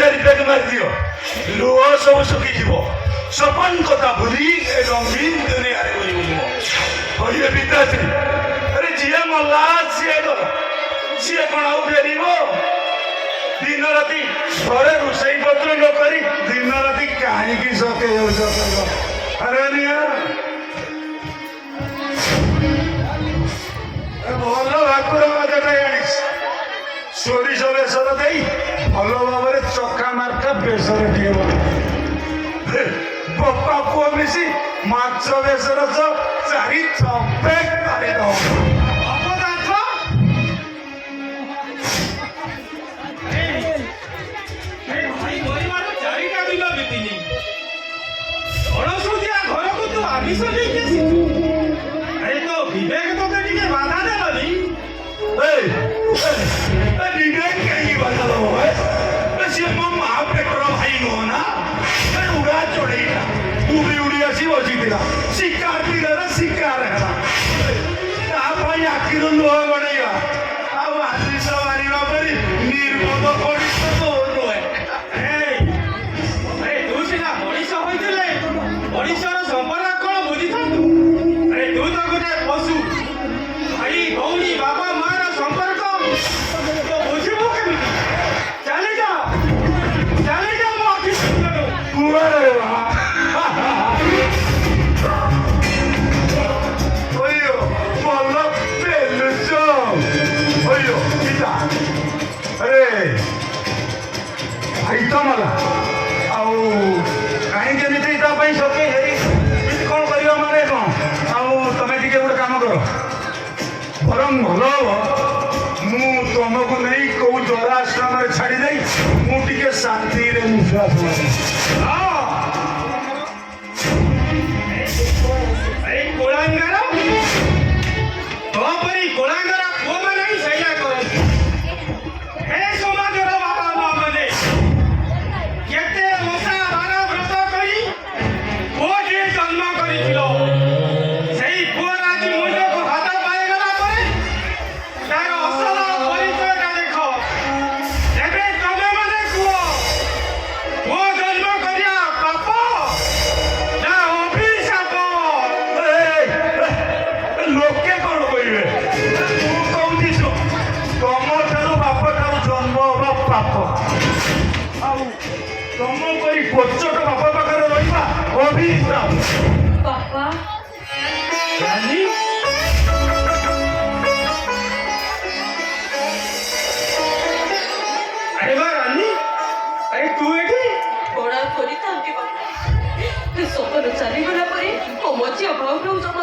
ଚାରି ପେଗ ମାରିଦିଅ ଲୁହ ସବୁ ଶୁଖିଯିବ ସପନ କଥା ଭୁଲି ଏ ରଙ୍ଗୀନ ଦୁନିଆରେ ବୁଲିବ କହିବେ ପିତାଶ୍ରୀ ଆରେ ଯିଏ ମଲା ସିଏ ଗଲା ସିଏ କଣ ଆଉ ଫେରିବ ଦିନ ରାତି ଘରେ ରୋଷେଇ ପତ୍ର ନ କରି ଦିନ ରାତି କାହିଁକି ସକେଇ ଆରେ ନିଆ ଭଲ ଭାକୁର ମାଛଟା ଆଣିଛି ସୋରିଷ ବେସର ଦେଇ ଭଲ ଭାବରେ ଚକା ମାର୍କା ବେସର ଟିକେ ବାପା ପୁଅ ମିଶି ମାଛ ବେସର ଚାରି ଚପେ ଖାଇଦବ विवेक तो बाधा देनी विवेक कहीं बाधा दो महापेटर भाई नुह ना उड़ा चढ़ेगा उड़ी उड़ी आसी बची शिकार शिकार है आखिर लुह गणेगा आदर्श मारिबा परी निर्बोध कणित तो नुहे तू सीना मनीष होइतिले मनीषर संपर्क कौन बुझी था तू तो गोटे पशु भाई भौणी बाबा मार संपर्क तो बुझिबो केमिति चली जा मो आखि कुआरे ओयो बोलो पेलुचो ओयो पिता अरे भाई तो मला आउ काहे केमिति ता पई सके हेरी कौन करियो मारे कौन आउ तमे टिके गोटे काम करो बरं भल हम मु तुमको नहीं कौ जरा आश्रम छाड़ी दे मुझे शांति निश्वास कोलांगार तो परी कोलांगार पुओ माने ही सैया करती हे समाजर बाबा मां माने केते ओसा बारा व्रत करी पुओ जे जन्म करिथिलो सेही पुओ राजी मुंडे को हाथ पाए गला परे तार असल परिचयटा देखो एबे तमे माने कुओ पुओ जन्म करिया पाप ना अभिशाप लोके कौन कहे तू कौन तुम ठार बाप ठार जन्म हवा पाप तुम कोई कोचट बाप पाखे रहा अभिशाप पापा रानी अरे वाह रानी अरे तू एठी बड़ा କରିଥାନ୍ତି ବାପା ସପନ ଚାଲିଗଲା ପରେ ମୋ ମଝିଆ ଭାଉଟାକୁ ଜମା